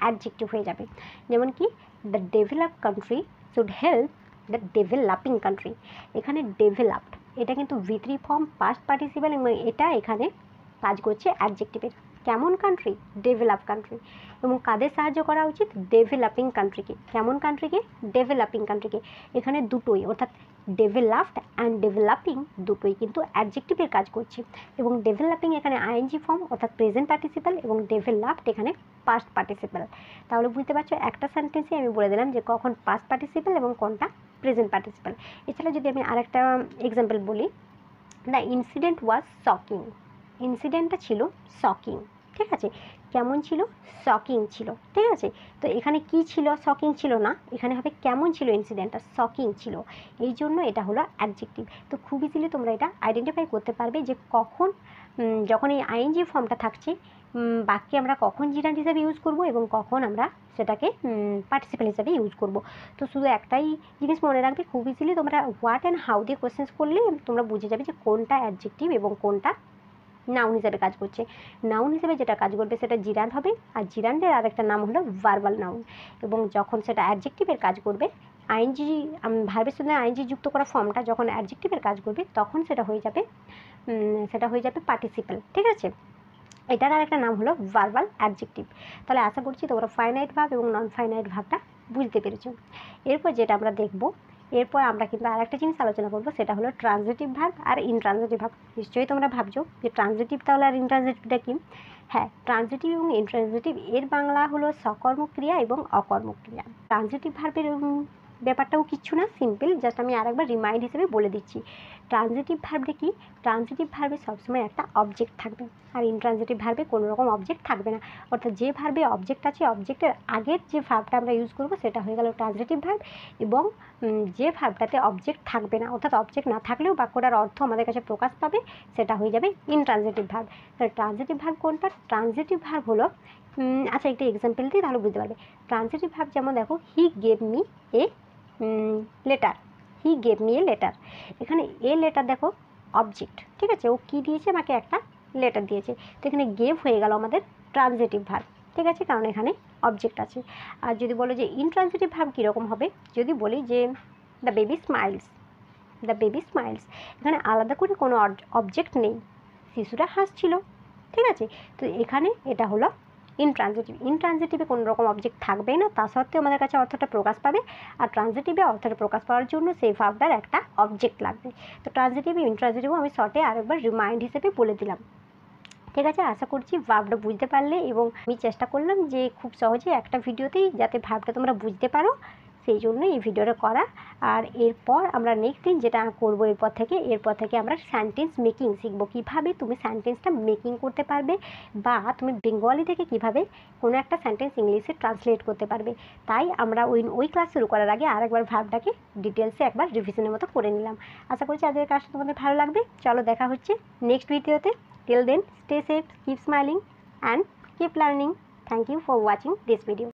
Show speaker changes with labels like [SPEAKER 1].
[SPEAKER 1] Adjective হয়ে যাবে। যেমন কি the developed country should help the developing country. এখানে ডেভেলপড এটা কিন্তু V3 ফর্ম পাস্ট পার্টিসিপল এবং এটা এখানে কাজ করছে অ্যাডজেক্টিভের। কেমন কান্ট্রি? Develop country. এবং কাদের সাহায্য করা উচিত? ডেভেলপিং কান্ট্রিকে। কেমন কান্ট্রিকে? ডেভেলপিং কান্ট্রিকে। এখানে দুটোই অর্থাৎ ডেভেলপড অ্যান্ড ডেভেলপিং দুটোই কিন্তু অ্যাডজেক্টিভের কাজ করছে। এবং ডেভেলপিং এখানে আইএনজি ফর্ম অর্থাৎ প্রেজেন্ট পার্টিসিপল এবং ডেভেলপড এখানে পাস্ট পার্টিসিপল। তাহলে বুঝতে পারছো একটা সেন্টেন্সে আমি বলে দিলাম যে কখন পাস্ট পার্টিসিপল এবং কোনটা প্রেজেন্ট পার্টিসিপল। এছাড়া যদি আমি আরেকটা এক্সাম্পল বলি, দ্য ইনসিডেন্ট ওয়াজ শকিং। ইনসিডেন্টটা ছিল শকিং, ঠিক আছে। কেমন ছিল? শকিং ছিল, ঠিক আছে। তো এখানে কি ছিল? শকিং ছিল না, এখানে হবে কেমন ছিল ইনসিডেন্টটা? শকিং ছিল। এই জন্য এটা হলো অ্যাডজেক্টিভ। তো খুব ইজিলি তোমরা এটা আইডেন্টিফাই করতে পারবে যে কখন যখন এই আইএনজি ফর্মটা থাকছে বাক্যে আমরা কখন জিরান্ড হিসাবে ইউজ করব এবং কখন আমরা সেটাকে পার্টিসিপল হিসাবে ইউজ করব। তো শুধু একটাই জিনিস মনে রাখবে, খুব ইজিলি তোমরা হোয়াট অ্যান্ড হাউ দিয়ে কোয়েশ্চেন্স করলে তোমরা বুঝে যাবে যে কোনটা অ্যাডজেক্টিভ এবং কোনটা নাউন হিসেবে কাজ করছে। নাউন হিসেবে যেটা কাজ করবে সেটা জিরান্ড হবে, আর জিরান্ডের আরেকটা নাম হলো ভার্বাল নাউন। এবং যখন সেটা অ্যাডজেক্টিভের কাজ করবে, আইএনজি ভার্বের সঙ্গে আইএনজি যুক্ত করা ফর্মটা যখন অ্যাডজেক্টিভের কাজ করবে তখন সেটা হয়ে যাবে পার্টিসিপল, ঠিক আছে। এটার আরেকটা নাম হলো ভার্বাল অ্যাডজেক্টিভ। তাহলে আশা করছি তোমরা ফাইনাইট ভার্ব এবং নন ফাইনাইট ভার্বটা বুঝতে পেরেছো। এরপর যেটা আমরা দেখব, এরপর আমরা কিন্তু আরেকটা জিনিস আলোচনা করবো, সেটা হলো ট্রানজিটিভ ভার্ব আর ইনট্রানজিটিভ ভার্ব। নিশ্চয়ই তোমরা ভাবছো যে ট্রানজিটিভ তাহলে আর ইনট্রানজিটিভটা কি? হ্যাঁ, ট্রানজিটিভ এবং ইনট্রানজিটিভ এর বাংলা হলো সকর্মক্রিয়া এবং অকর্মক্রিয়া। ট্রানজিটিভ ভার্বের ব্যাপারটাও কিচ্ছু না, সিম্পল, জাস্ট আমি আরেকবার রিমাইন্ড হিসেবে বলে দিচ্ছি। ট্রানজিটিভ ভার্বটা কি? ট্রানজিটিভ ভার্বে সবসময় একটা অবজেক্ট থাকবে, আর ইনট্রানজিটিভ ভার্বে কোনো রকম অবজেক্ট থাকবে না। অর্থাৎ যে ভার্বে অবজেক্ট আছে, অবজেক্টের আগের যে ভার্বটা আমরা ইউজ করবো সেটা হয়ে গেল ট্রানজিটিভ ভার্ব, এবং যে ভার্বটাতে অবজেক্ট থাকবে না, অর্থাৎ অবজেক্ট না থাকলেও বাক্যটার অর্থ আমাদের কাছে প্রকাশ পাবে, সেটা হয়ে যাবে ইনট্রানজিটিভ ভার্ব। তাহলে ট্রানজিটিভ ভার্ব কোনটা? ট্রানজিটিভ ভার্ব হলো, আচ্ছা একটা এক্সাম্পল দিই তাহলে বুঝতে পারবে। ট্রানজিটিভ ভার্ব যেমন দেখো, he gave me a letter. He gave me a letter. এখানে এ লেটার দেখো অবজেক্ট, ঠিক আছে। ও কী দিয়েছে? আমাকে একটা লেটার দিয়েছে। তো এখানে গেভ হয়ে গেল আমাদের ট্রানজিটিভ ভার্ব, ঠিক আছে, কারণ এখানে অবজেক্ট আছে। আর যদি বলো যে ইনট্রানজিটিভ ভার্ব কীরকম হবে, যদি বলি যে the baby smiles, the baby smiles, এখানে আলাদা করে কোনো অবজেক্ট নেই, শিশুরা হাসছিল, ঠিক আছে। তো এখানে এটা হলো ইনট্রানজিটিভ। ইনট্রানজিটিভে কোনো রকম অবজেক্ট থাকবেই না, তা সত্ত্বেও আমাদের কাছে অর্থটা প্রকাশ পাবে। আর ট্রানজিটিভে অর্থটা প্রকাশ পাওয়ার জন্য সেই ভার্বটার একটা অবজেক্ট লাগবে। তো ট্রানজিটিভ ইনট্রানজিটিভ আমি শর্টে আরেকবার রিমাইন্ড হিসেবে বলে দিলাম, ঠিক আছে। আশা করছি ভার্বটা বুঝতে পারলে, এবং আমি চেষ্টা করলাম যে খুব সহজে একটা ভিডিওতেই যাতে ভার্বটা তোমরা বুঝতে পারো, সেই জন্য এই ভিডিওটা করা। আর এরপর আমরা নেক্সট দিন যেটা করবো, এরপর থেকে আমরা সেন্টেন্স মেকিং শিখবো, কীভাবে তুমি সেন্টেন্সটা মেকিং করতে পারবে, বা তুমি বেঙ্গলি থেকে কীভাবে কোনো একটা সেন্টেন্স ইংলিশে ট্রান্সলেট করতে পারবে। তাই আমরা ওই ক্লাস শুরু করার আগে আরেকবার ভার্বটাকে ডিটেলসে একবার রিভিশনের মতো করে নিলাম। আশা করছি আজকের ক্লাসটা তোমাদের ভালো লাগবে। চলো দেখা হচ্ছে নেক্সট ভিডিওতে। Till then, stay safe, keep smiling and keep learning. Thank you for watching this video.